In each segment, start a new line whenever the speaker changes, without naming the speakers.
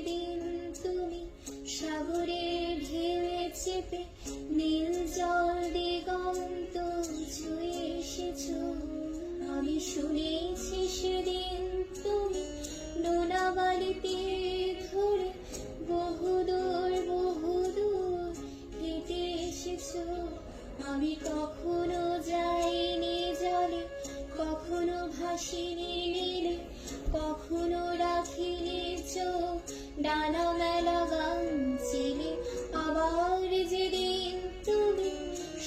সেদিন তুমি সাগরের ঢেউয়ে চেপে নীল জল দিগন্ত ছুঁয়ে এসেছো। আমি শুনেছি সেদিন তুমি নোনাবালিতে ধরে বহুদূর বহুদূর হেঁটে এসেছো। আমি কখনো যাইনি জলে, কখনো ভাসিনি নীলে, কখনো রাখিনি চোখ ডানা মেলা গান চেলে। আবার যেদিন তুমি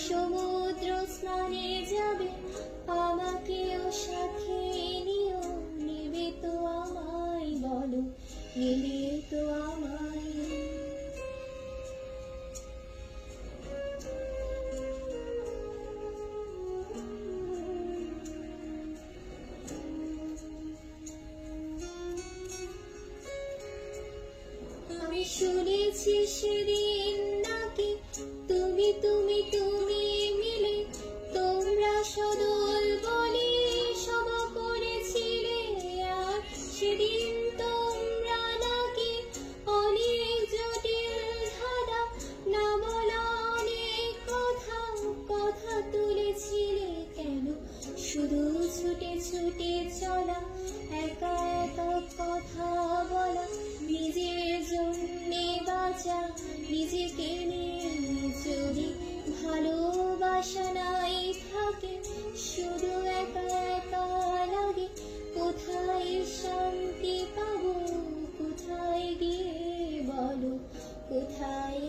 সমুদ্র স্নানে যাবে, আমাকেও সাথে নিও। নেবে তো আমায় বলো, নেবে তো আমায়? আমি শুনেছি সেদিন নাকি তুমি তুমি তুমি মিলে তোমরা সদল বলে সভা করেছিলে। আর সেদিন তোমরা নাকি অনেক জটিল ধাঁধা না বলা অনেক কথা কথা তুলেছিলে। কেন শুধু ছুটে ছুটে চলা, একা একা কথা বলা, নিজের জন্যে বাঁচা, নিজেকে নিয়ে যদি ভালোবাসা নাই থাকে, শুধু একা একা লাগে। কোথায় শান্তি পাবো, কোথায় গিয়ে বলো, কোথায়